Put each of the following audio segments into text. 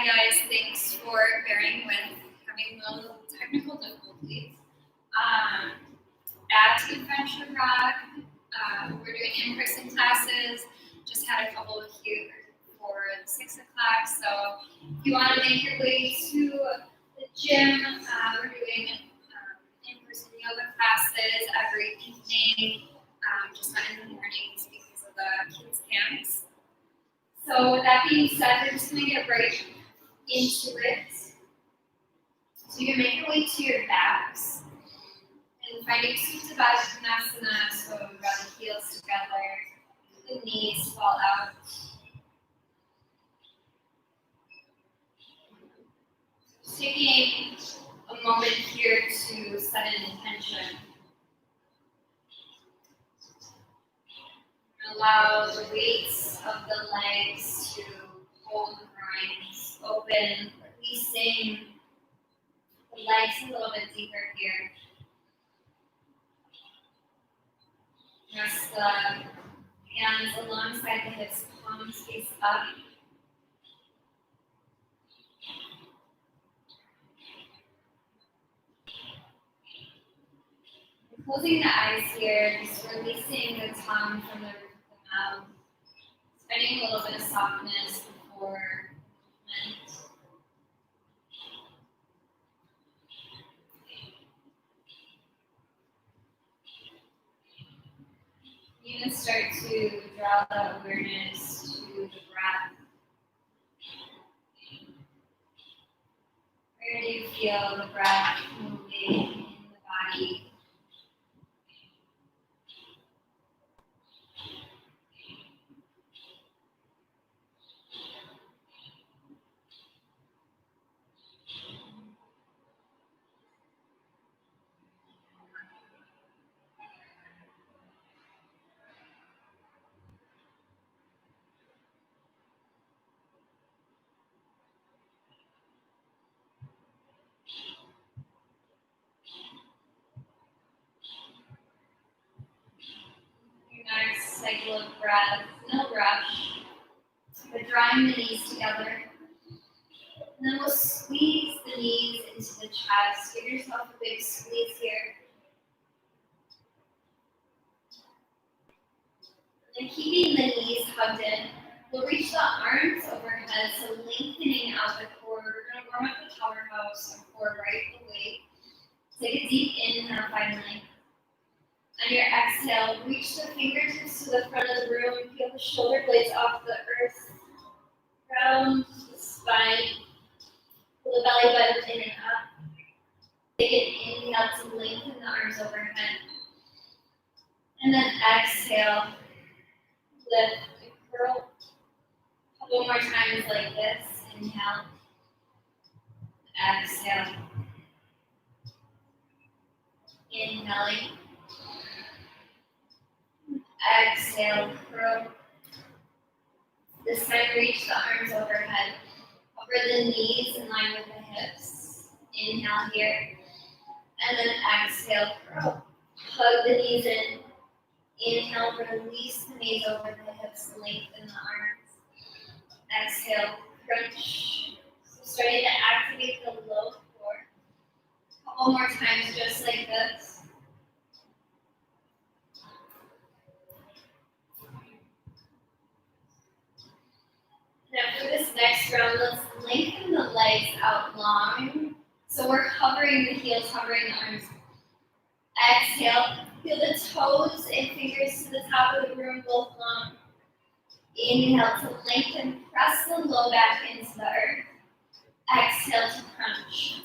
guys. Thanks for bearing with having little technical difficulties. At Adventure Rock, we're doing in-person classes. Just had a couple here for the 6 o'clock. So if you want to make your way to the gym, we're doing in-person yoga classes every evening, just not in the mornings because of the kids' camps. So with that being said, we're just going to get right into it. So you can make your way to your backs and finding Supta Baddha, so draw the heels together, the knees fall out. Just taking a moment here to set an intention. Allow the weights of the legs to hold the groins open, releasing the legs a little bit deeper here. Rest the hands alongside the hips, palms face up. Closing the eyes here, just releasing the tongue from the roof of the mouth, spreading a little bit of softness before movement. You can start to draw the awareness to the breath. Where do you feel the breath moving in the body? Next cycle of breath, no rush, but drawing the knees together. And then we'll squeeze the knees into the chest. Give yourself a big squeeze here. And keeping the knees hugged in, we'll reach the arms overhead, so lengthening out the core. We're going to warm up the powerhouse, our core right away. Take a deep inhale finally. On your exhale, reach the fingertips to the front of the room. Feel the shoulder blades off the earth. Round the spine. Pull the belly button in and up. Take an inhale to lengthen the arms overhead. And then exhale. Lift and curl. A couple more times like this. Inhale. Exhale. Inhaling. Exhale, curl. This time reach the arms overhead. Over the knees in line with the hips. Inhale here. And then exhale, curl. Hug the knees in. Inhale, release the knees over the hips, lengthen the arms. Exhale, crunch. So starting to activate the low core. A couple more times just like this. Now for this next round, let's lengthen the legs out long. So we're hovering the heels, hovering the arms. Exhale, feel the toes and fingers to the top of the room, both long. Inhale to lengthen, press the low back into the earth. Exhale to crunch.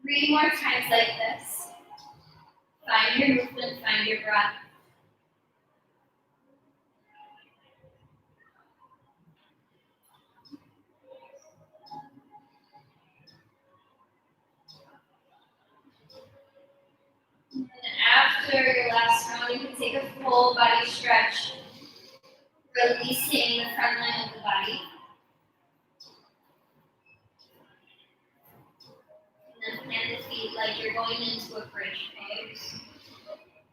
3 more times like this. Find your movement, find your breath. And after your last round, you can take a full body stretch, releasing the front line of the body. And then plant the feet like you're going into a bridge pose.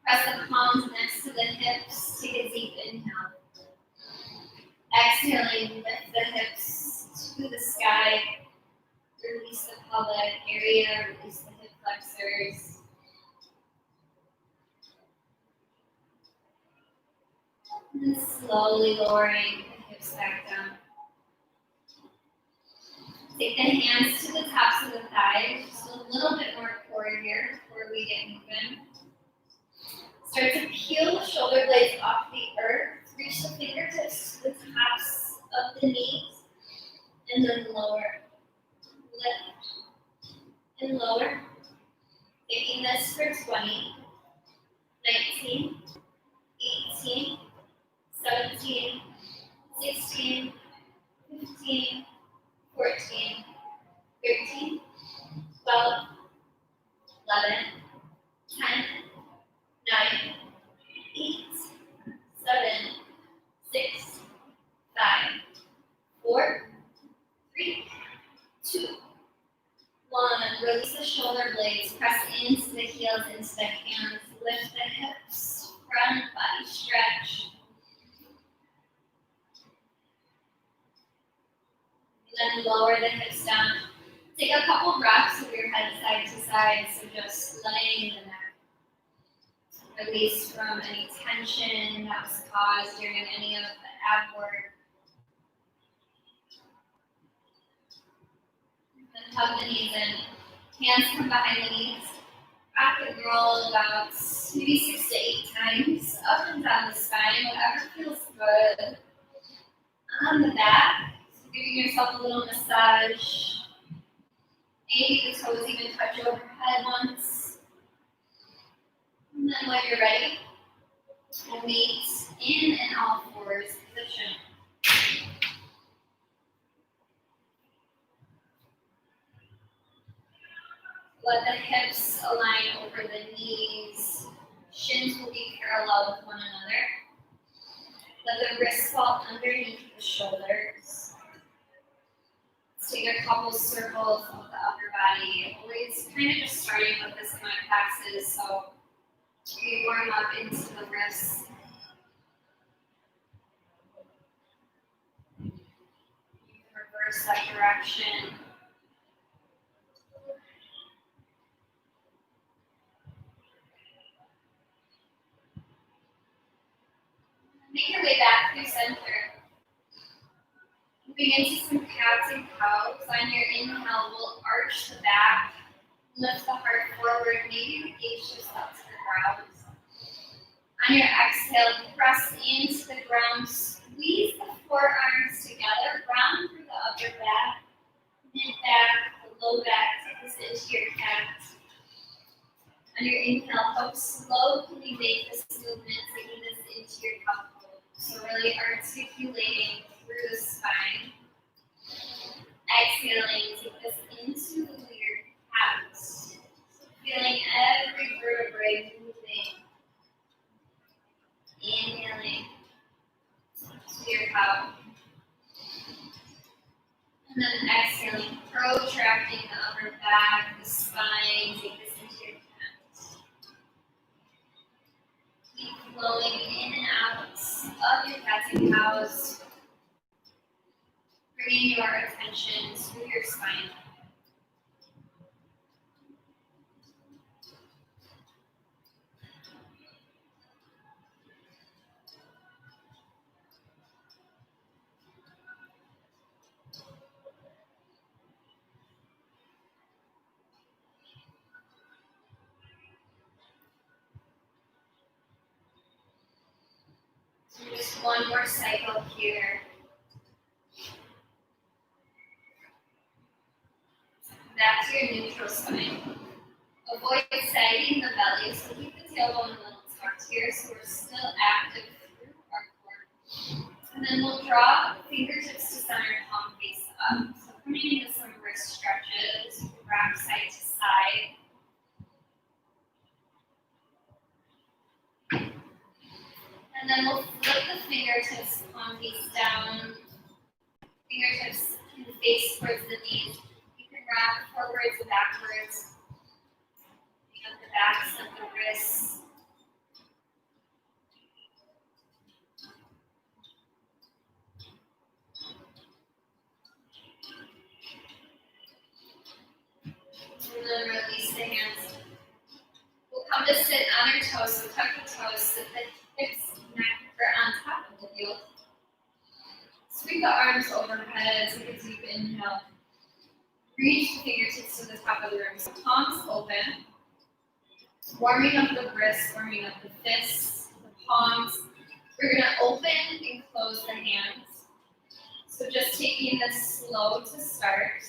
Press the palms next to the hips. Take a deep inhale. Exhaling, lift the hips to to the sky. Release the pelvic area, release the hip flexors. And then slowly lowering the hips back down. Take the hands to the tops of the thighs, just a little bit more core here before we get moving. Start to peel the shoulder blades off the earth. Reach the fingertips to the tops of the knees, and then lower. Lift and lower. Taking this for 20, 19, 18, 17, 16, 15, 14, 13, 12, 11, 10, 9, 8, 7, 6, 5, 4, 3, 2, 1. Release the shoulder blades. Press into the heels, into the hands. Lift the hips. Front body stretch. Then lower the hips down. Take a couple rocks with your head side to side, so just laying the neck. Release from any tension that was caused during any of the ab work. And hug the knees in. Hands come behind the knees. Rock and roll about maybe 6 to 8 times up and down the spine, whatever feels good. On the back. Giving yourself a little massage. Maybe the toes even touch overhead once. And then when you're ready, we'll meet in an all fours position. Let the hips align over the knees. Shins will be parallel with one another. Let the wrists fall underneath the shoulders. Take a couple circles of the upper body. Always kind of just starting with the semi-plexus, so you warm up into the wrists. You can reverse that direction. Make your way back through center. Moving into some cats and cows. On your inhale, we'll arch the back, lift the heart forward, maybe engage yourself to the ground. On your exhale, press into the ground, squeeze the forearms together, round through the upper back, mid back, the low back, take this into your cat. On your inhale, how slow can you make this movement, taking this into your cup hold. So really articulating through the spine. Exhaling, take this into your cat. Feeling every vertebrae moving. Inhaling to your cow. And then exhaling, protracting the upper back, the spine. Take this into your cat. Keep flowing in and out of your cats and cows. Bringing your attention to your spine. So just one more cycle here. Back to your neutral spine. Avoid sagging the belly, so keep the tailbone a little tucked here so we're still active through our core. And then we'll draw fingertips to center, palm face up. So coming into some wrist stretches, you can rock side to side. And then we'll flip the fingertips, palm face down. Fingertips can face towards the knees. Rock forwards and backwards. Pick up the backs of the wrists. the hands. We'll come to sit on our toes, so tuck the toes, sit the hips, neck, or on top of the heel. Sweep the arms overhead, take a deep inhale. Reach the fingertips to the top of the room. So palms open. Warming up the wrists, warming up the fists, the palms. We're going to open and close the hands. So just taking this slow to start.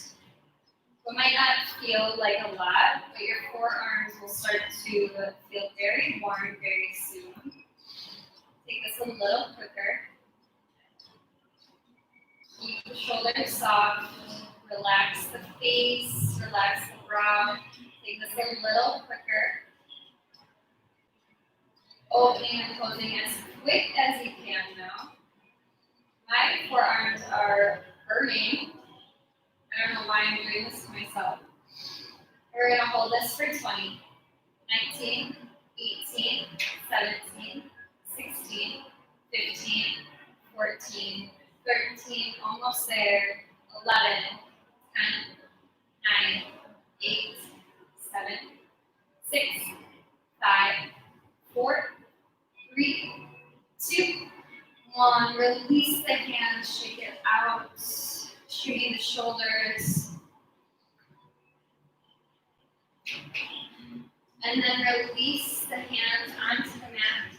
It might not feel like a lot, but your forearms will start to feel very warm very soon. Take this a little quicker. Keep the shoulders soft. Relax the face, relax the brow. Take this a little quicker. Opening and closing as quick as you can now. My forearms are burning. I don't know why I'm doing this to myself. We're going to hold this for 20, 19, 18, 17, 16, 15, 14, 13, almost there, 11, 10, 9, 8, 7, 6, 5, 4, 3, 2, 1. Release the hands, shake it out. Straighten the shoulders. And then release the hands onto the mat.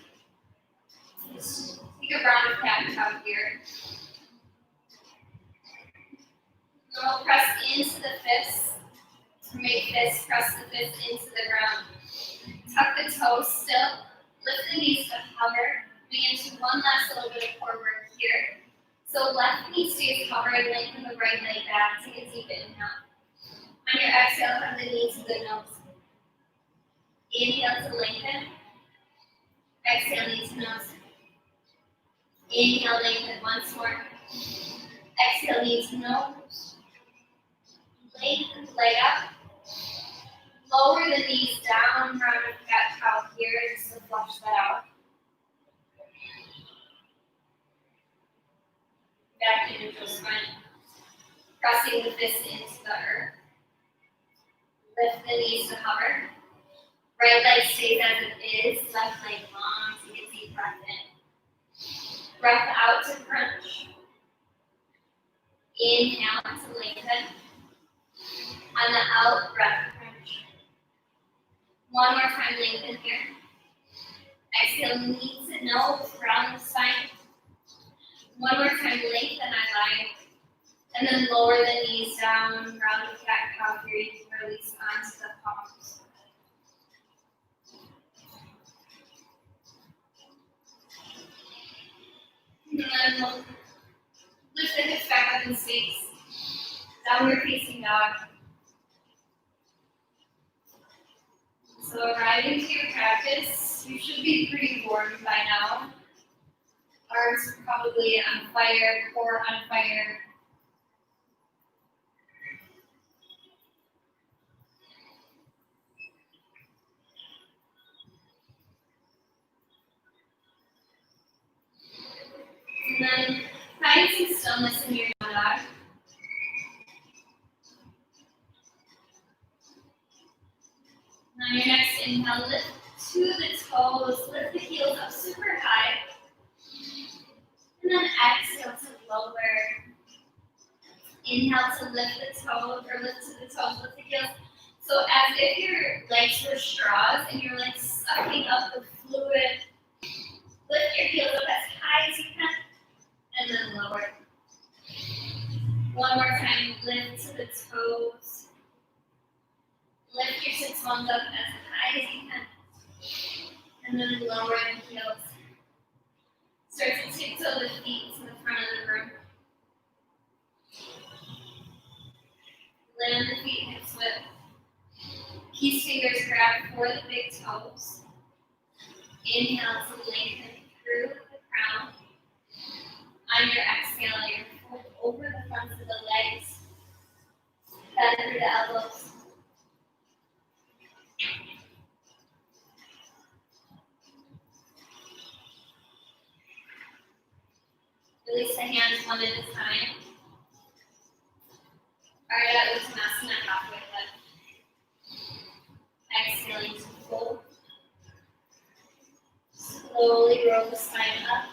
Just take a round of cat-cow here. Then we'll press into the fists. Make fists, press the fists into the ground. Tuck the toes still. Lift the knees to hover. Bring into one last little bit of core work here. So left knee stays covered, lengthen the right leg back, take a deep inhale. On your exhale, from the knee to the nose. Inhale to lengthen. Exhale, knee to nose. Inhale, lengthen once more. Exhale, knee to nose. Lengthen the leg up. Lower the knees down, round of cat-cow here, just to flush that out. Back to neutral spine. Pressing the fist into the earth. Lift the knees to hover. Right leg stays as it is. Left leg long. Take a deep breath in. Breath out to crunch. Inhale to lengthen. On the out breath, crunch. One more time, lengthen here. Exhale, knee to nose, round the spine. One more time, lengthen that line. And then lower the knees down, round the cat-cow here. You can release onto the palms. And then we'll lift the hips back up in space. Downward facing dog. So arriving to your practice, you should be pretty warm by now. Arms probably on fire, core on fire. And then find some stillness in your dog. On your next inhale, lift to the toes, lift the heels up super high. And then exhale to lower. Inhale to lift the toes, or lift to the toes, lift the heels. So as if your legs were straws and you're like sucking up the fluid. Lift your heels up as high as you can, and then lower. One more time, lift to the toes. Lift your sits bones up as high as you can, and then lower the heels. Start to tiptoe the feet to the front of the room. Land the feet hips width. Peace fingers grab for the big toes. Inhale to lengthen through the crown. On your exhale, you're fold over the fronts of the legs. Bend through the elbows. Release the hands one at a time. Ardha Uttanasana, halfway lift. Exhaling to fold. Slowly roll the spine up.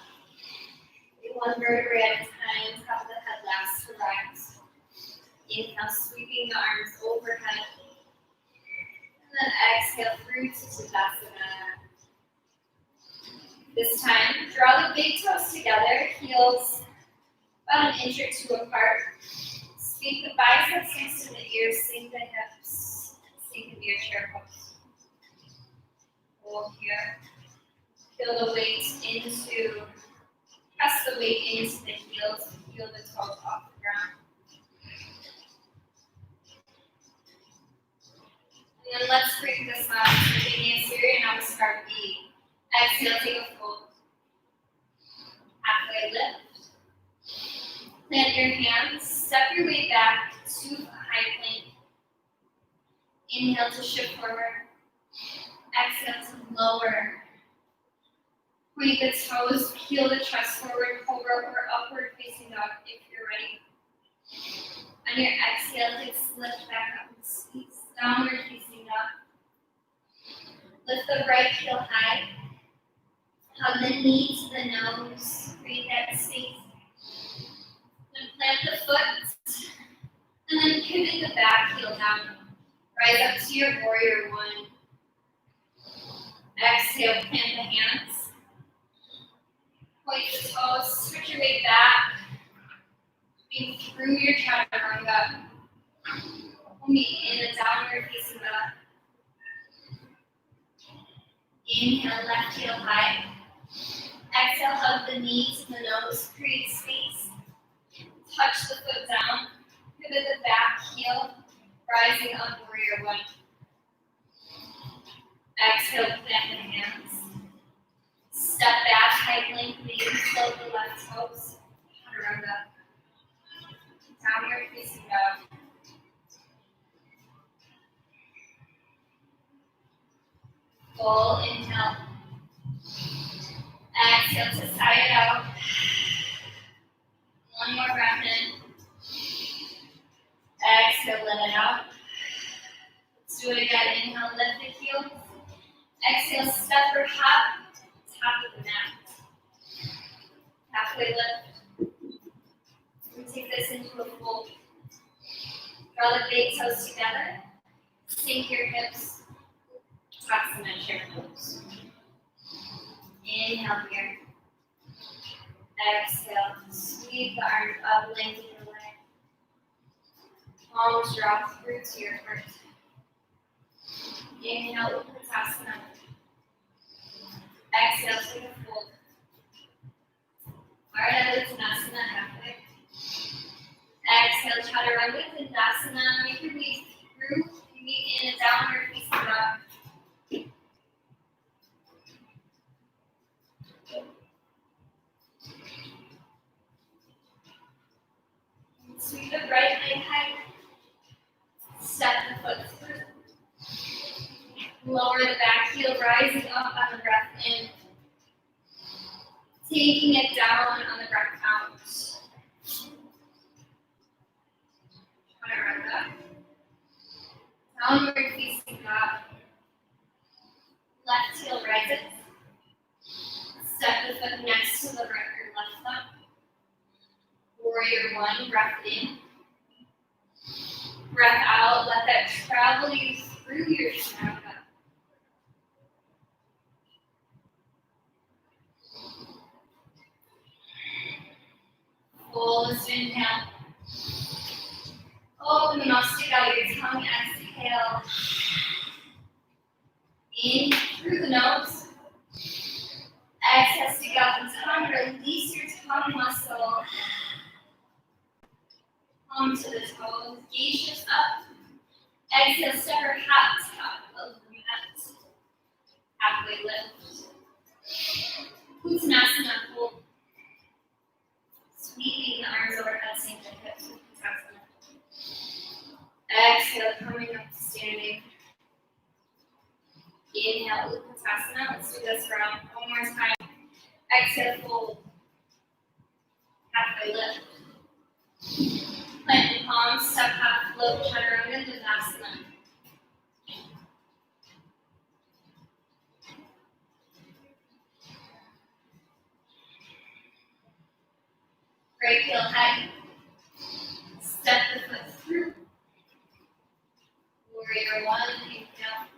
One vertebrae at a time, top of the head last to rise. Inhale, sweeping the arms overhead. And then exhale through to Tadasana. This time, draw the big toes together, heels about an inch or two apart. Sweep the biceps next to the ears, sink the hips, sink into your chair pose. Hold here. Feel the weight into, press the weight into the heels, feel the toes off the ground. And then let's break this up. So taking a Surya Namaskar B. Exhale, take a fold. Halfway lift. Plant your hands, step your way back to a high plank. Inhale to shift forward. Exhale to lower. Point the toes, peel the chest forward, cobra, or upward facing dog if you're ready. On your exhale, lift back up and squeeze. Downward facing dog. Lift the right heel high. Hug the knee to the nose. Create that space. Then plant the foot. And then pivot the back heel down. Rise up to your warrior one. Exhale, plant the hands. Point the toes, switch your weight back. Being through your chaturanga. Meet in a downward facing dog. Inhale, left heel high. Exhale, hug the knee to the nose, create space. Touch the foot down. Pivot the back heel, rising up warrior one. Exhale, plant the hands. Step back, high plank, maybe float the left toes. Chaturanga. Downward facing dog. Full inhale. Exhale to sigh it out. One more breath in. Exhale, let it out. Let's do it again. Inhale, lift the heels. Exhale, step or hop. Top of the mat. Halfway lift. We take this into a fold. Draw the big toes together. Sink your hips. Approximate chair pose. Inhale here. Exhale. Sweep the arms up, lengthen the leg. Palms draw through to your heart. Inhale, Uttanasana. Exhale, take a fold. Ardha Uttanasana halfway. Exhale, Chaturanga Tadasana. Make your way through. Meet in a downward facing dog. Sweep the right leg high. Step the foot through. Lower the back heel, rising up on the breath in. Taking it down on the breath out. Chaturanga. Downward facing dog. Left heel rises. Step the foot next to the right or left thumb. Warrior one, breath in. Breath out, let that travel you through your chaturanga. Fullest inhale. Open the mouth, stick out your tongue, exhale. In through the nose. Exhale, stick out the tongue, release your tongue muscle. Palm to the toes, gaze shifts up. Exhale, step or hop top of the mat. Halfway lift. Uttanasana fold. Sweeping the arms overhead, sink the hips. Exhale, coming up to standing. Inhale, Uttanasana. Let's do this round one more time. Exhale, fold. Halfway lift. Plant the palms, step half, float, chaturanga, Tadasana. Right heel high. Step the foot through. Warrior one, inhale.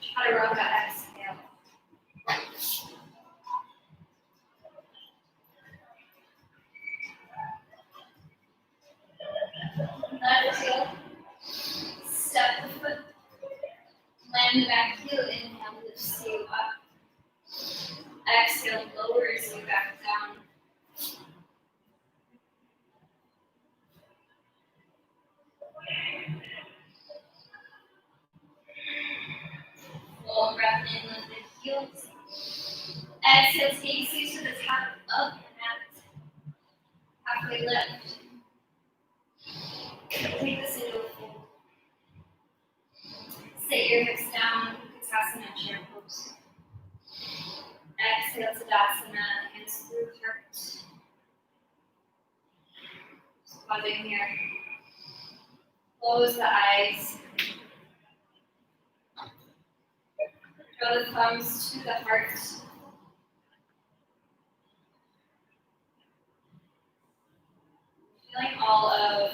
Chaturanga, exhale. Left heel. Step the foot. Land the back heel. Inhale, lifts you up. Exhale, lowers you back down. Full breath in, lift the heels. Exhale takes you to the top of the mat. Halfway lift. Take this into a fold. Sit your hips down, Utkatasana chair pose. Exhale, Tadasana, hands through heart. Just pausing here. Close the eyes. Draw the thumbs to the heart. Feeling all of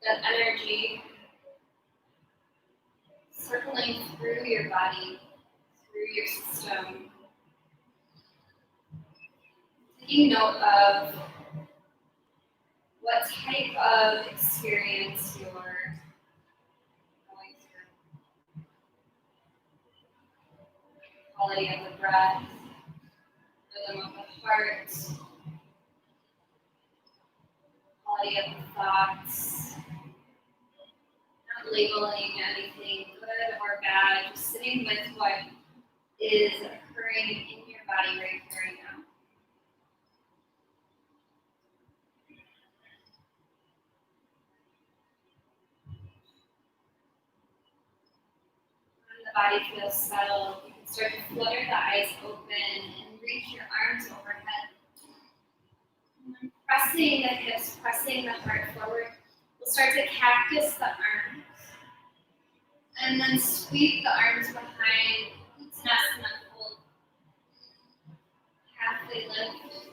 that energy circling through your body, through your system. Taking note of what type of experience you're going through. Quality of the breath, rhythm of the heart, quality of the thoughts. Not labeling anything good or bad, just sitting with what is occurring in your body right here, right now. When the body feels settled, you can start to flutter the eyes open and reach your arms overhead. And pressing the hips, pressing the heart forward. We'll start to cactus the arms. And then sweep the arms behind. Uttanasana fold. Halfway lift.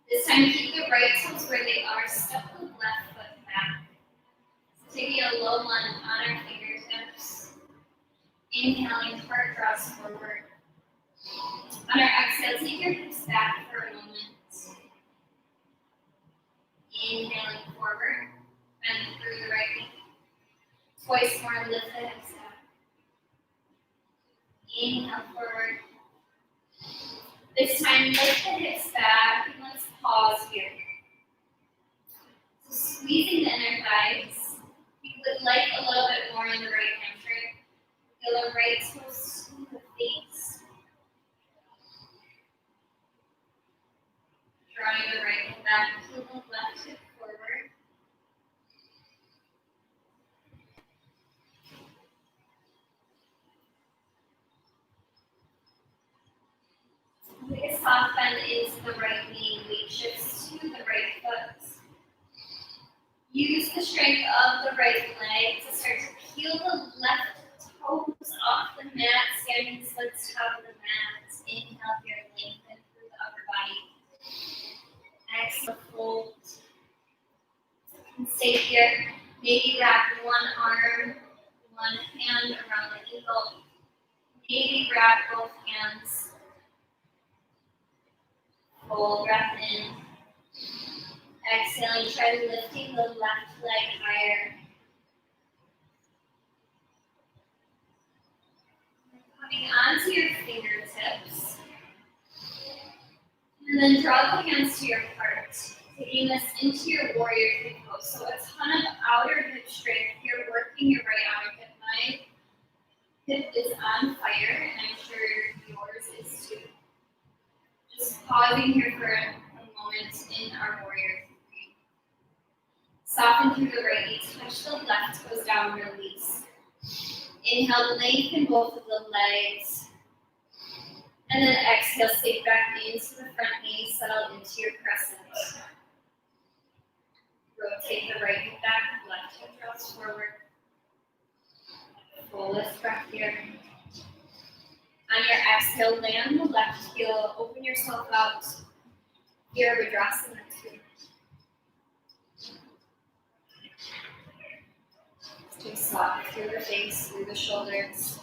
This time keep the right toes where they are. Step the left foot back. So taking a low lunge on our fingertips. Inhaling, heart draws forward. On our exhale, take your hips back for a moment. Inhaling forward, bend through the right knee. Twice more, lift the hips up. Inhale forward. This time, lift the hips back, and let's pause here. So squeezing the inner thighs. You would like a little bit more in the right hamstring. Feel the right toes to the face. Drawing the right hip back to the left hip forward. Take a soft bend into the right knee, weight shifts to the right foot. Use the strength of the right leg to start to peel the left toes off the mat, standing splits top of the mat. Inhale here, lengthen through the upper body. Exhale, fold. And stay here. Maybe wrap one arm, one hand around the ankle. Maybe grab both hands. Full breath in. Exhaling, try lifting the left leg higher. Coming onto your fingertips. And then draw the hands to your heart. Taking this into your warrior three pose. So a ton of outer hip strength here, working your right outer hip. My hip is on fire, and I'm sure yours is too. Just pausing here for a moment in our warrior three. Soften through the right knee, touch the left toes down, release. Inhale, lengthen both of the legs. And then exhale, sink back into the front knee, settle into your crescent. Rotate the right hip back, left hip draws forward. Fullest breath here. On your exhale, land the left heel, open yourself out. Virabhadrasana 2. Stay soft through the face, through the shoulders.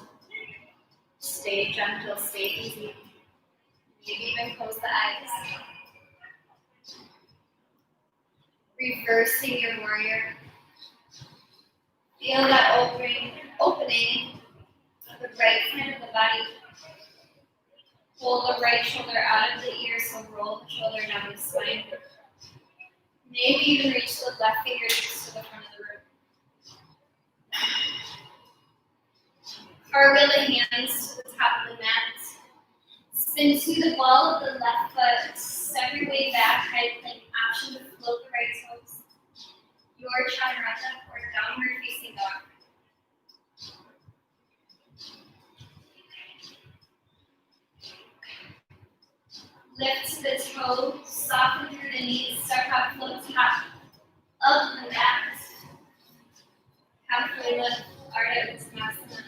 Stay gentle, stay easy. Maybe even close the eyes. Reversing your warrior. Feel that opening of the right side of the body. Pull the right shoulder out of the ear, so roll the shoulder down the spine. Maybe even reach the left fingertips to the front of the room. Cartwheel the hands to the top of the mat. Spin to the ball of the left foot. Step your way back, high plank option to float the right toes. Your chaturanga or downward facing dog. Lift to the toes, soften through the knees, step up, float top of the mat. Halfway lift, Ardha Uttanasana.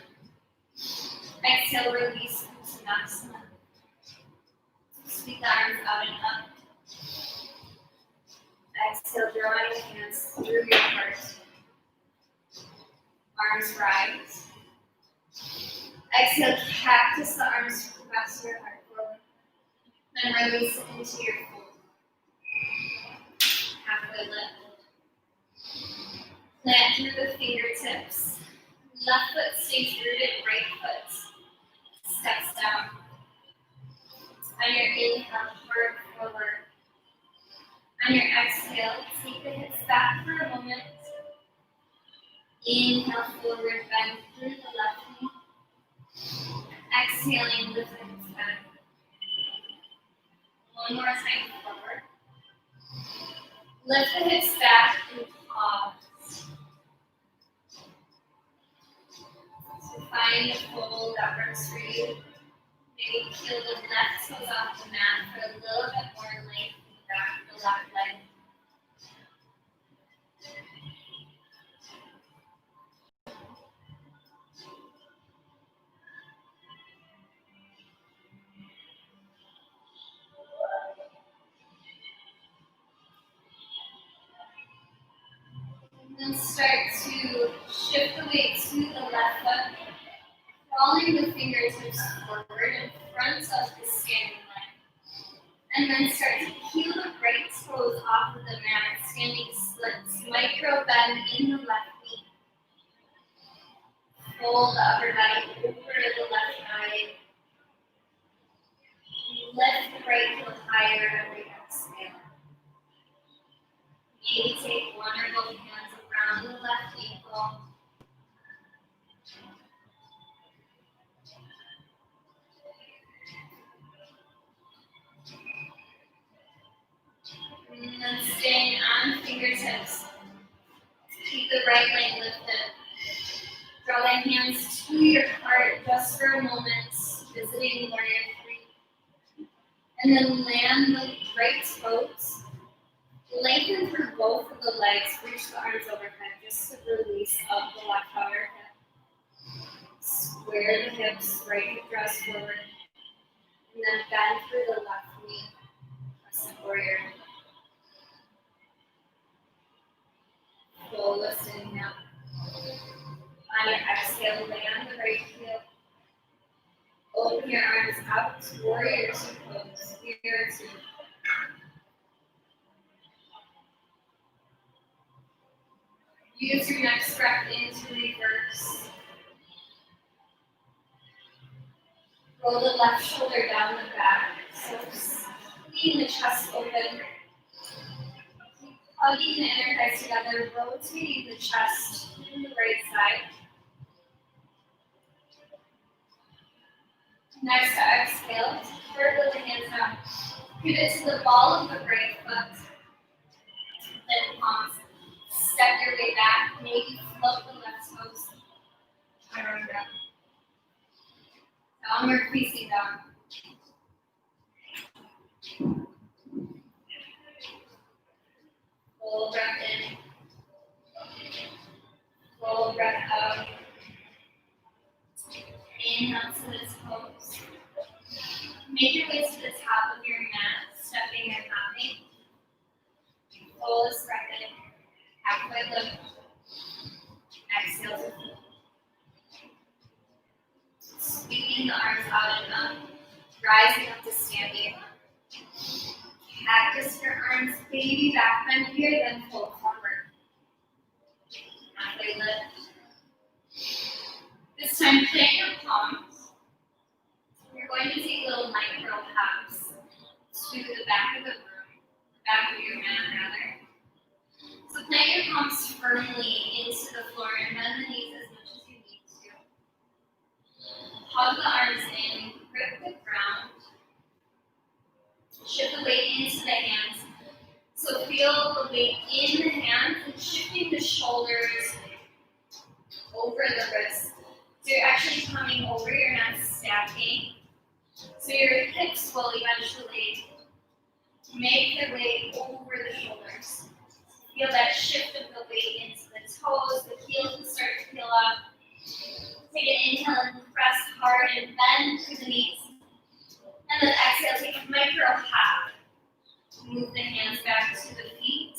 Exhale, release Uttanasana. Sweep the arms out and up. Exhale, draw your hands through your heart. Arms rise. Exhale, cactus the arms, press your heart forward. Then release it into your fold. Halfway lift. Plant through the fingertips. Left foot stays rooted, right foot steps down. On your inhale, heart forward. On your exhale, take the hips back for a moment. Inhale forward, bend through the left knee. Exhaling, lift the hips back. One more time forward. Lift the hips back and pause. So find the fold that works for you. Maybe peel the left toes off the mat for a little bit more length in the back of the left leg. Then start to shift the weight to the left foot, rolling the fingertips forward in front of the standing leg. And then start to peel the right toes off of the mat, standing splits, micro bend in the left knee. Fold the upper body over the left eye. Lift the right heel higher every exhale. Maybe take one or both hands around the left ankle. And then staying on fingertips. Keep the right leg lifted. Draw the hands to your heart just for a moment, visiting warrior 3. And then land the right toes. Lengthen through both of the legs, reach the arms overhead just to release up the left outer hip. Square the hips, right hip draws forward. And then bend through the left knee. Crescent warrior. Full lift inhale. On your exhale, land the right heel. Open your arms out to warrior 2 pose. Here 2. Use your next breath in to reverse. Roll the left shoulder down the back, so squeeze the chest open. Keep hugging the inner thighs together, rotating the chest to the right side. Next, exhale, circle the hands out. Pivot to the ball of the right foot. Then pause. Step your way back, maybe float the left toes. Turn down. Downward facing dog. Full breath in. Full breath out. Inhale to the toes. Make your way to the top of your mat, stepping and hopping. lift. Exhale to fold. Sweeping the arms out and up, rising up to standing. Cactus your arms, baby back bend here, then fold forward. Halfway lift. This time, plant your palms. You're going to take little micro hops to the back of the room, back of your mat rather. So plant your palms firmly into the floor and bend the knees as much as you need to. Hug the arms in, grip the ground. Shift the weight into the hands. So feel the weight in the hands and shifting the shoulders over the wrists. So you're actually coming over, you're not stacking. So your hips will eventually make their way over the shoulders. Feel that shift of the weight into the toes, the heels will start to peel up. Take an inhale and press hard and bend through the knees. And then exhale, take a micro hop. Move the hands back to the feet.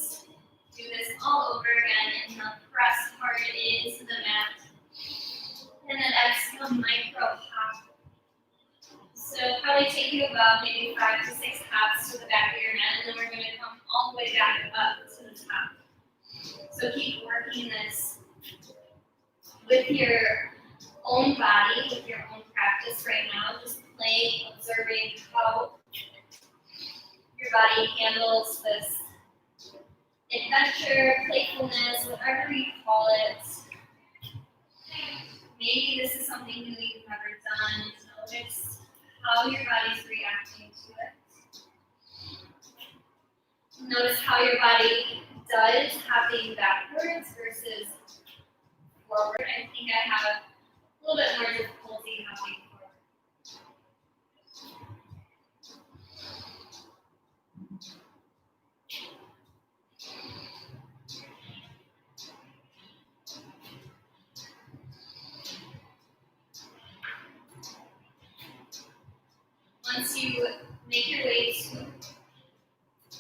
Do this all over again. Inhale, press hard into the mat. And then exhale, micro hop. So probably take you about maybe 5 to 6 hops to the back of your mat, and then we're going to come all the way back up to the top. So keep working this with your own body, with your own practice right now. Just playing, observing how your body handles this adventure, playfulness, whatever you call it. Maybe this is something new you've never done. Notice how your body's reacting to it. Notice how your body does hopping backwards versus forward. I think I have a little bit more difficulty hopping forward. Once you make your way to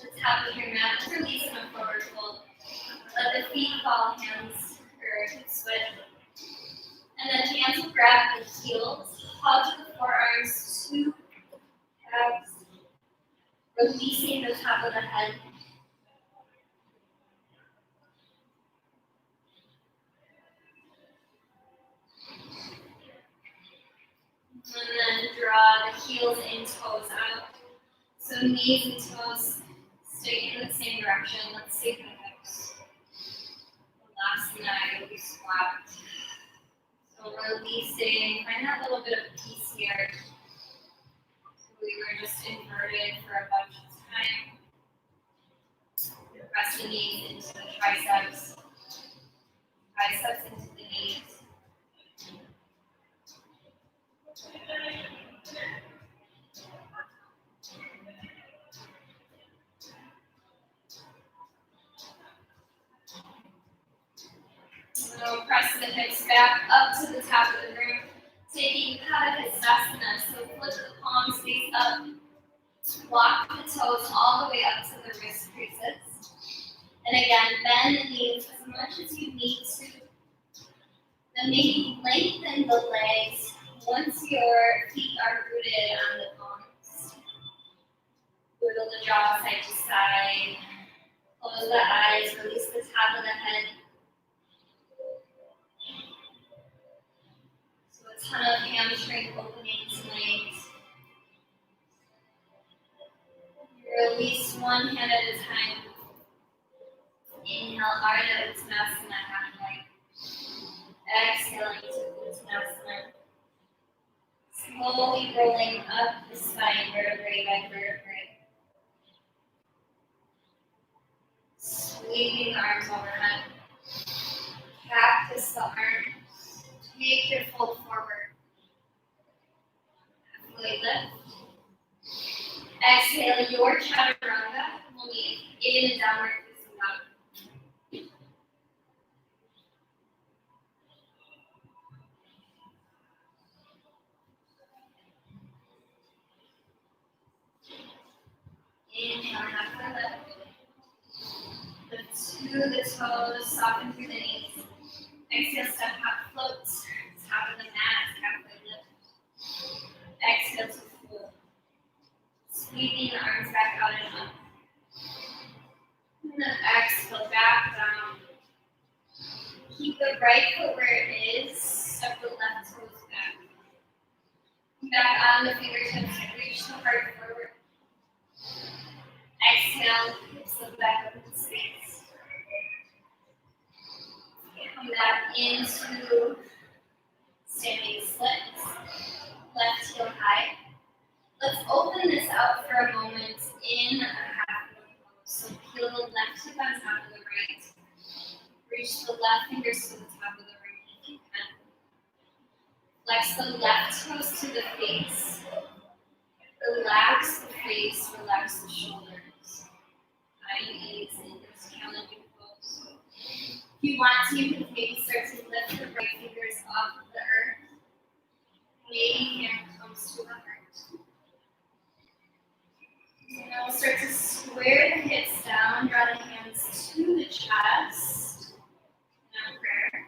the top of your mat, release in a forward fold. Let the feet fall, hands or hips width. And then hands will grab the heels, hug the forearms to calves, releasing the top of the head. And then draw the heels and toes out. So knees and toes stay in the same direction. Let's take the hips. The last night will be squat. So releasing, find that little bit of peace here. We were just inverted for a bunch of time. Press the knees into the triceps. Triceps into the knees. So press the hips back up to the top of the room, taking Cactus. So flip the palms face up, walk the toes all the way up to the wrist creases. And again, bend the knees as much as you need to. Then maybe lengthen the legs once your feet are rooted on the palms. Wiggle the jaw side to side. Close the eyes, release the top of the head. So a ton of hamstring opening tonight. Release one hand at a time. Inhale, Ardha Uttanasana halfway. Exhaling to Uttanasana. Slowly rolling up the spine, vertebrae by vertebrae. Sweeping the arms overhead. Cactus the arms. Take your fold forward. Halfway lift. Exhale your chaturanga. We'll meet in downward facing dog. Inhale, halfway lift. The through the toes, soften through the knees. Exhale, step hop, float. Top of the mat, halfway lift. Exhale to fold. Sweeping the arms back out and up. And then exhale, back down. Keep the right foot where it is. Step the left toes back. Back on the fingertips, reach the heart forward. Exhale, hips lift back up into space. Come back into standing splits. Left heel high. Let's open this out for a moment in a half moon pose. So peel the left hip on top of the right. Reach the left fingers to the top of the right if you can. Flex the left toes to the face. Relax the face, relax the shoulders. Ease in this challenging pose. If you want to, you can maybe start to lift the right fingers off of the earth. Maybe hand comes to the heart. And now we'll start to square the hips down, draw the hands to the chest. Now prayer.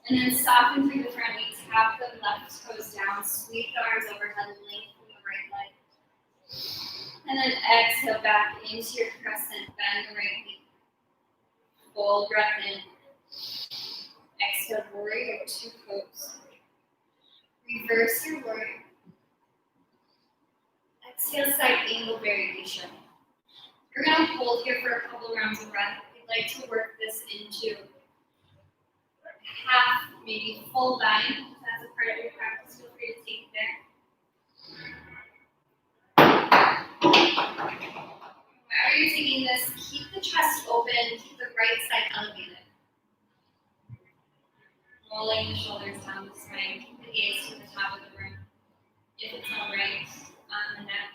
And then soften through the front knee, tap the left toes down, sweep the arms overhead, lengthen the right leg. And then exhale back into your crescent, bend the right knee. Full breath in. Exhale, warrior two pose. Reverse your warrior. Exhale, side angle variation. You're going to hold here for a couple rounds of breath. We'd like to work this into half, maybe full bind. If that's a part of your practice, feel free to take it there. While you're taking this, keep the chest open, keep the right side elevated. Rolling the shoulders down the spine, keep the gaze to the top of the room. If it's all right, on the neck.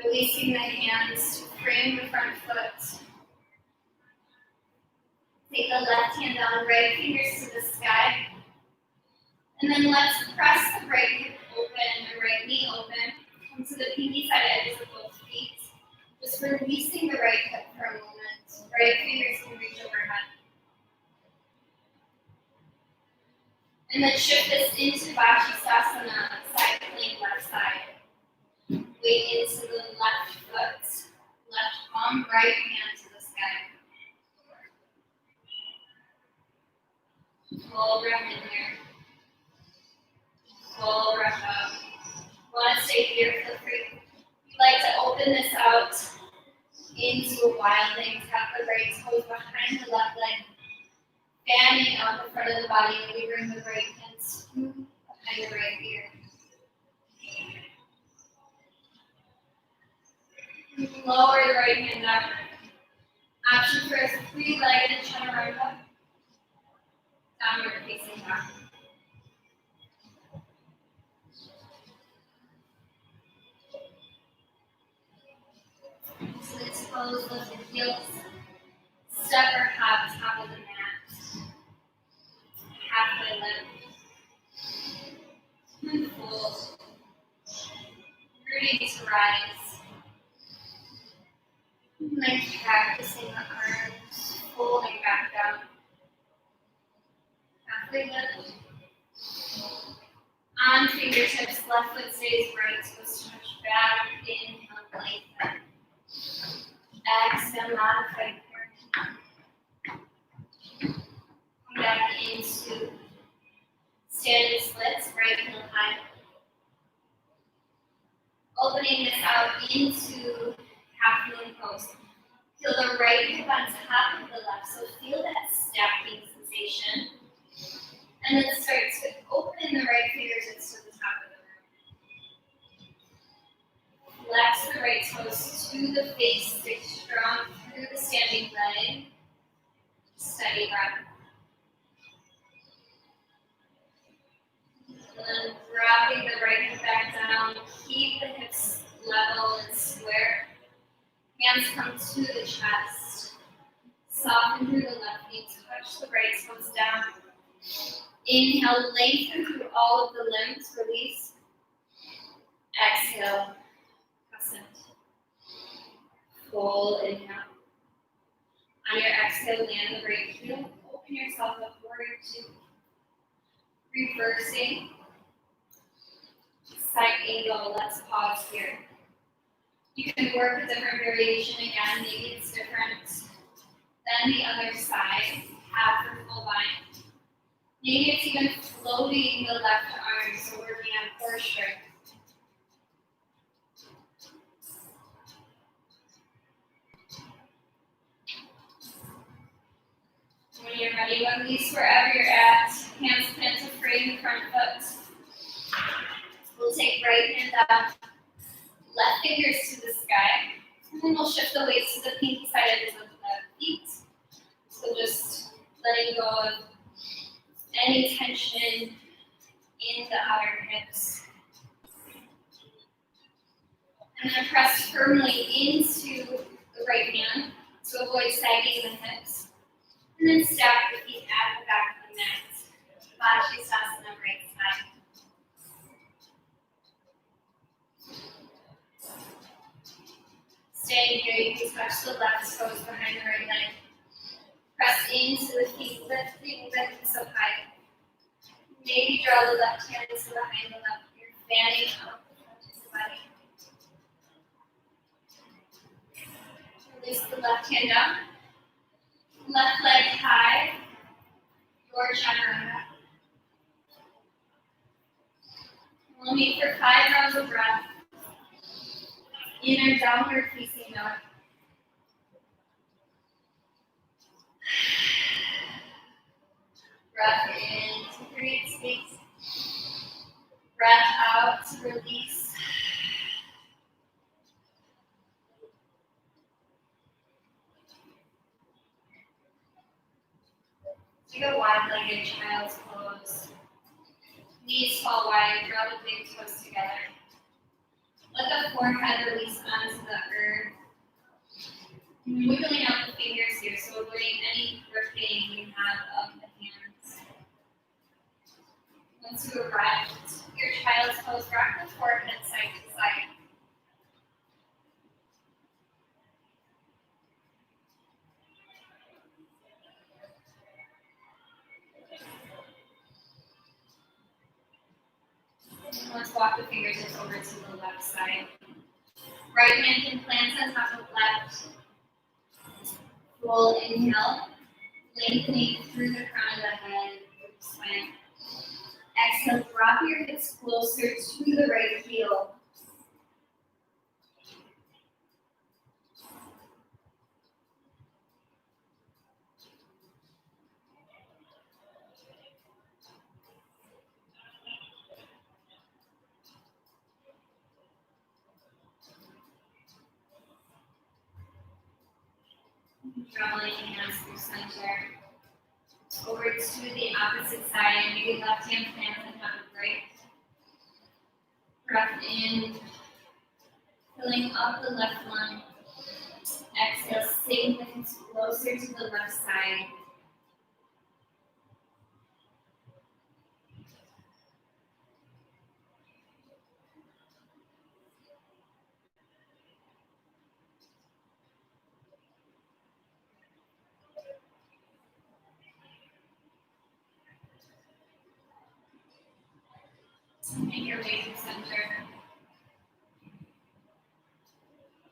Releasing the hands to frame the front foot. Take the left hand down, right fingers to the sky. And then let's press the right hip open, the right knee open. Come to the pinky side edges of both feet. Just releasing the right hip for a moment. Right fingers can reach overhead. And then shift this into Vajrasana, side plank, left side. Weight into the left foot, left palm, right hand to the sky. Full breath in here. Full breath out. Want to stay here, feel free. We'd like to open this out into a wildling. Tap the right toes behind the left leg. Fanning out the front of the body, and we bring the right hand smooth behind the right ear. Lower the right hand up. Option for a three-legged chaturanga. Downward facing dog. So this pose, lift the heels. Step or hop top of the mat. Halfway lift. And fold. Rooting to rise. And then practicing the arms, folding back down. Halfway lift. On fingertips, left foot stays right, toes touch back. Inhale, lengthen. Exhale, modify here. Come back into standing splits, right heel high. Opening this out into half moon pose. Feel the right hip on top of the left, so feel that stacking sensation. And then start to open the right fingertips to the top of the room. Flex the right toes to the face, stay strong through the standing leg. Steady breath. And then dropping the right hip back down, keep the hips level and square. Hands come to the chest. Soften through the left knee, touch the right toes down. Inhale, lengthen through all of the limbs, release. Exhale, crescent. Full inhale. On your exhale, land the right heel. Open yourself up forward to reversing. Side angle. Let's pause here. You can work a different variation again. Maybe it's different than the other side. Half or full bind. Maybe it's even floating the left arm, so working on core strength. When you're ready, release wherever you're at. Hands plant to frame the front foot. We'll take right hand up, left fingers to the sky, and then we'll shift the weight to the pinky side edges of the feet. So just letting go of any tension in the outer hips. And then press firmly into the right hand to avoid sagging the hips. And then stack the feet at the back of the mat. Vashisthasana, right side. Staying here, you can touch the left toes behind the right leg. Press into the feet, lifting the hips up high. Maybe draw the left hand to behind the left ear, fanning up the front of the body. Release the left hand down. Left leg high, your chaturanga. We'll meet for 5 rounds of breath in our downward facing dog. Breath in to create space. Breath out to release. Take a wide-legged child's pose. Knees fall wide, draw the big toes together. Let the forehead release onto the earth. Wiggling out the fingers here, so avoiding any gripping you have of the hands. Once you arrive to your child's pose, rock the forehead side to side. Let's walk the fingertips over to the left side. Right hand can plant on top of left. Full inhale, lengthening through the crown of the head, spine. Exhale, drop your hips closer to the right heel. Traveling hands through center. Over to the opposite side, maybe left hand plants on top of right. Breath in, filling up the left lung. Exhale, sink the hips closer to the left side. Make your way to center.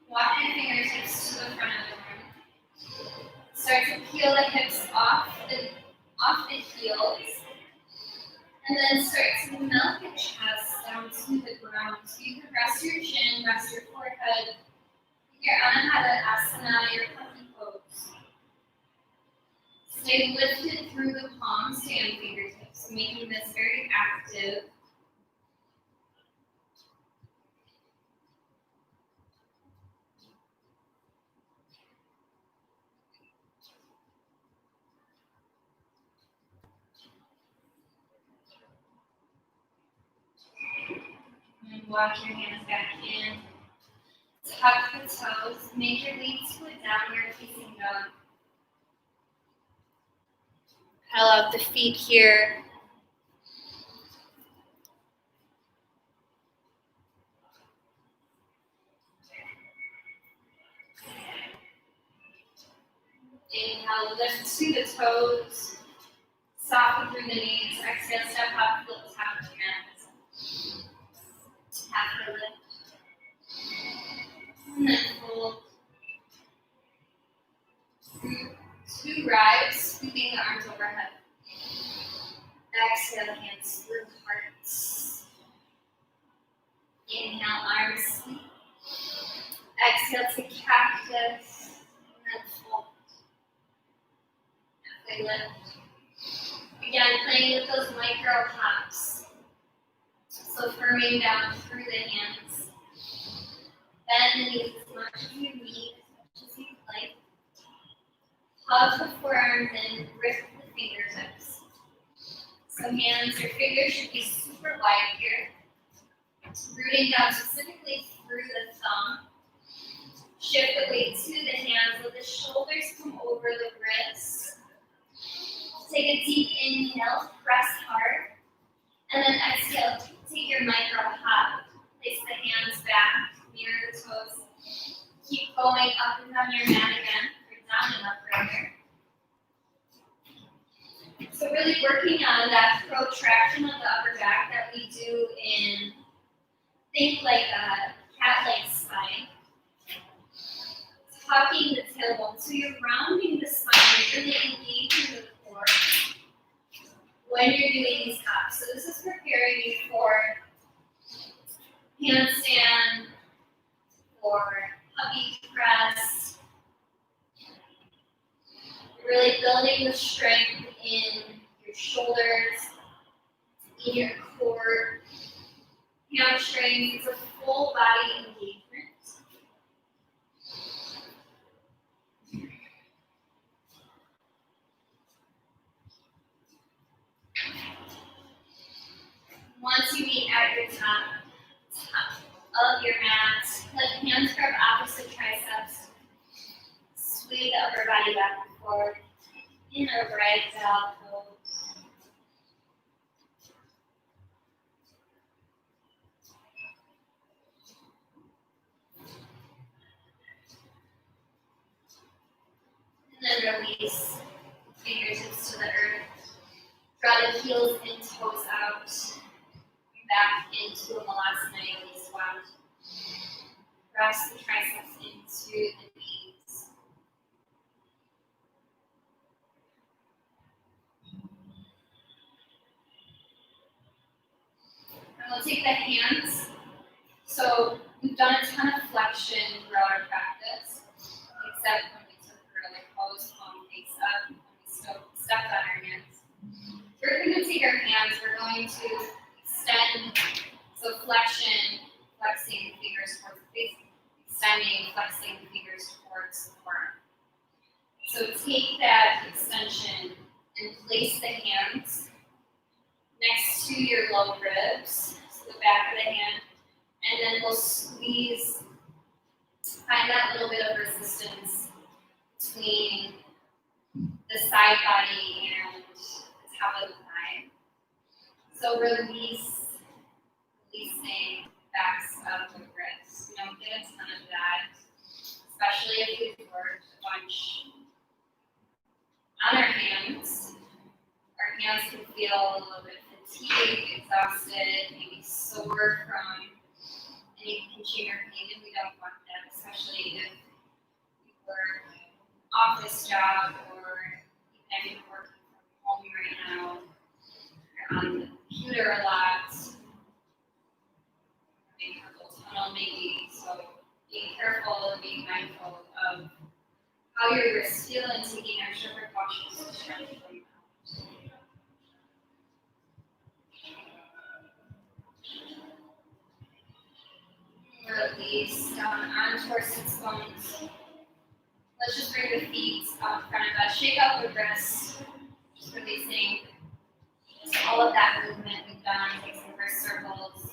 Walk your fingertips to the front of the room. Start to peel the hips off the heels. And then start to melt the chest down to the ground. So you can rest your chin, rest your forehead. Your Anahata Asana, your puppy pose. Stay lifted through the palms, stay on fingertips, making this very active. And walk your hands back in. Tuck the toes. Make your way to a downward facing dog. Pedal out the feet here. Inhale, lift to the toes. Soften through the knees. Exhale, step up, flip the top of your hands. Half the lift. And then fold. Two rides, sweeping the arms overhead. Exhale, hands through hearts. Inhale, arms sweep. Exhale to cactus. And then fold. Halfway lift. Again, playing with those micro hops. So firming down through the hands. Bend the knees as much as you need, as much as you like. Hug the forearms and grip the fingertips. So hands, your fingers should be super wide here. Rooting down specifically through the thumb. Shift the weight to the hands, let the shoulders come over the wrists. Take a deep inhale, press hard. And then exhale, take your micro hop. Place the hands back, mirror the toes. Keep going up and down your mat again. Down and up further. So really working on that protraction of the upper back that we do in, think like a cat-like spine. Tucking the tailbone, so you're rounding the spine, you're really engaging the core when you're doing these hops. So this is preparing you for handstand, for puppy press. Really building the strength in your shoulders, in your core, hamstrings. It's a full body engagement. Once you meet at your top of your mat, let hands grab opposite triceps. Sway the upper body back and forth in a ragdoll pose. And then release fingertips to the earth. Draw the heels and toes out. Back into a Malasana squat. Press the triceps into the knees. And we'll take the hands. So we've done a ton of flexion throughout our practice, except when we took early pose, palm face up, when we stepped on our hands. We're going to take our hands, we're going to extend, so flexion, flexing the fingers towards the face, extending, flexing the fingers towards the forearm. So take that extension and place the hands next to your low ribs, so the back of the hand, and then we'll squeeze, find that little bit of resistance between the side body and the top of the thigh. So releasing backs of the wrists. We don't get a ton of that, especially if we've worked a bunch on our hands. Our hands can feel a little bit fatigued, exhausted, maybe sore from any pinching or pain, and we don't want that, especially if we work office job or even if you're working from home right now. You're on the computer a lot, having carpal tunnel maybe, so being careful and being mindful of how your wrists feel and taking extra precautions to strengthen them out. Release down onto our sits bones. Let's just bring the feet up front of us. Shake out the wrists. Just releasing all of that movement we've done. Take some first circles.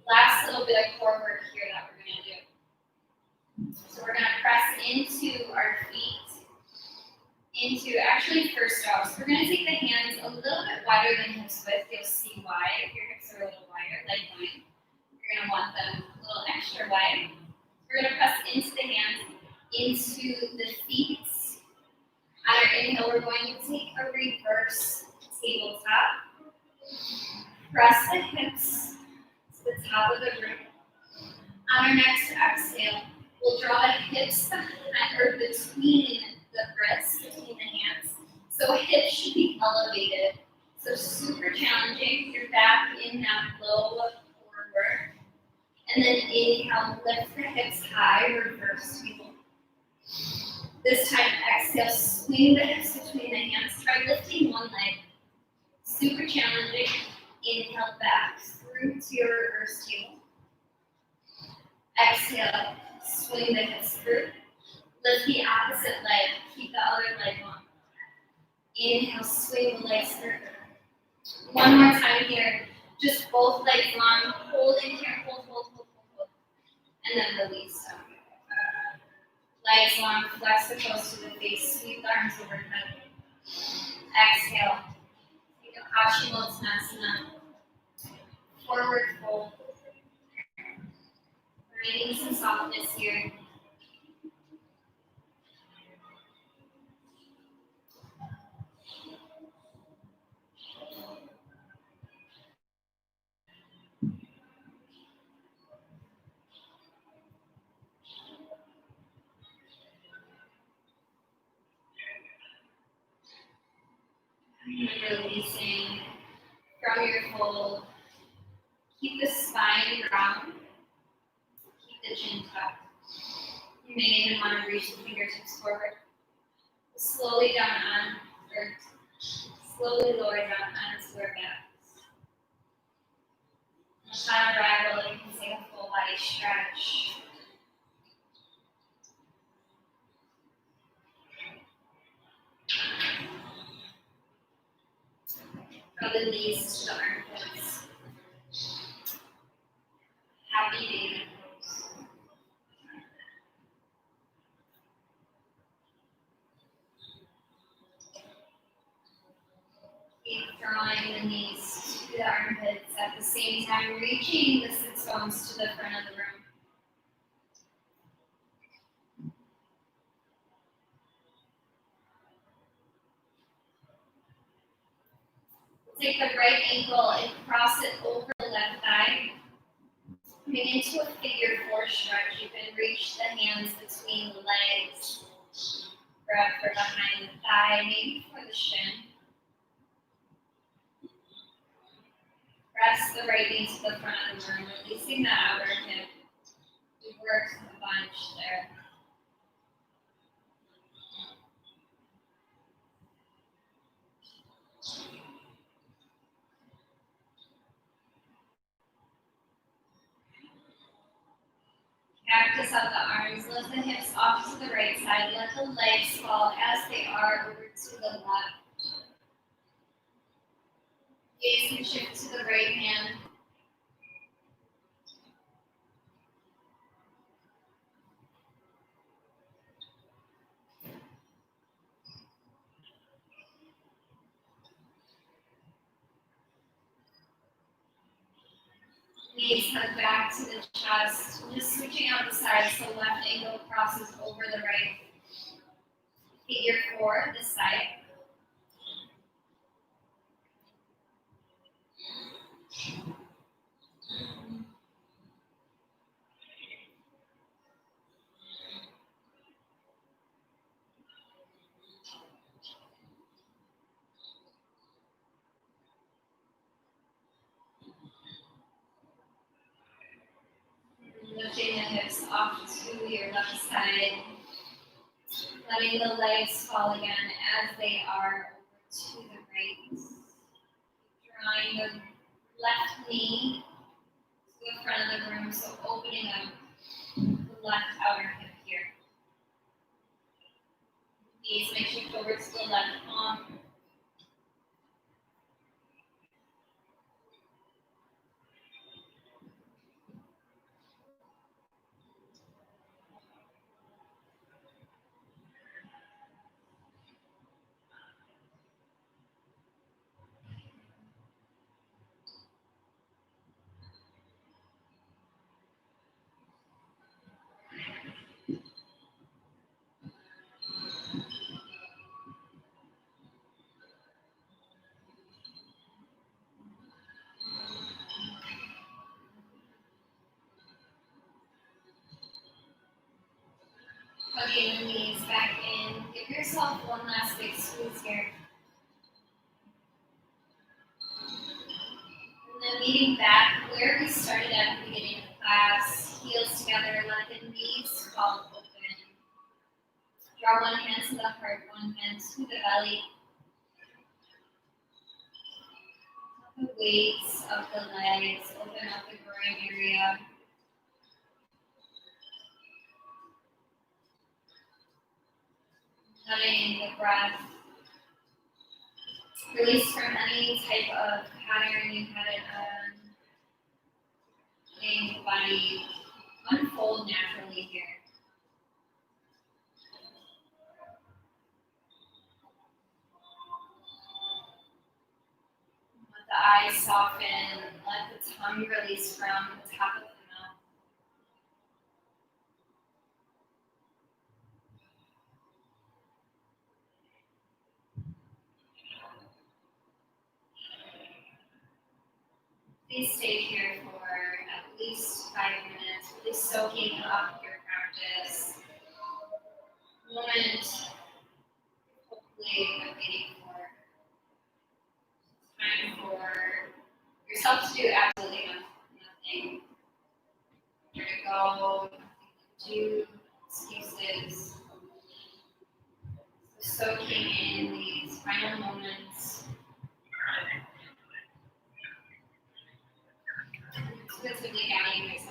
Last little bit of core work here that we're going to do. So we're going to press into our feet. Actually first off, so we're going to take the hands a little bit wider than hips width. You'll see why if your hips are a little wider, like mine. You're going to want them a little extra wide. We're going to press into the hands, into the feet. On our inhale, we're going to take a reverse tabletop. Press the hips to the top of the room. On our next exhale, we'll draw the hips behind or between the wrists, between the hands. So hips should be elevated. So super challenging. You're back in that low forward. And then inhale, lift the hips high, reverse table. This time, exhale, swing the hips between the hands. Try lifting one leg. Super challenging. Inhale back through to your reverse table. Exhale, swing the hips through. Lift the opposite leg. Keep the other leg long. Inhale, swing the legs through. One more time here. Just both legs long. Hold in here. Hold. And then release them. Legs long. Flex the toes to the face. Sweep the arms overhead. Exhale. Take a Paschimottanasana. Forward fold. Creating some softness here. Releasing from your fold. Keep the spine round. Keep the chin tucked. You may even want to reach the fingertips forward. Slowly lower down onto our backs. On arrival, you can take a full body stretch. From the knees to the armpits. Happy baby pose. Keep drawing the knees to the armpits at the same time, reaching the sit bones to the front of the room. Take the right ankle and cross it over the left thigh. Coming into a figure four stretch, you can reach the hands between the legs. Grab for behind the thigh, maybe for the shin. Press the right knee to the front of the room, releasing the outer hip. We worked a bunch there. Cactus up the arms, lift the hips off to the right side, let the legs fall as they are over to the left. Gaze can shift to the right hand. Knees head back to the chest, just switching out the sides so left ankle crosses over the right. Figure four, this side. Lifting the hips off to your left side. Letting the legs fall again as they are over to the right. Drawing the left knee to the front of the room, so opening up the left outer hip here. Knees may shift over to the left palm. Hugging the knees back in. Give yourself one last big squeeze here. And then meeting back where we started at the beginning of class. Heels together, let the knees fall open. Draw one hand to the heart, one hand to the belly. The weights of the legs, open up the groin area. Letting the breath release from any type of pattern you had it on. Letting the body unfold naturally here. Let the eyes soften. Let the tongue release from the top of the mouth. Please stay here for at least 5 minutes, really soaking up your practice. Moment, hopefully, I'm waiting for time for yourself to do absolutely nothing. Where to go, nothing to do, excuses. So soaking in these final moments. Intuitively guiding yourself.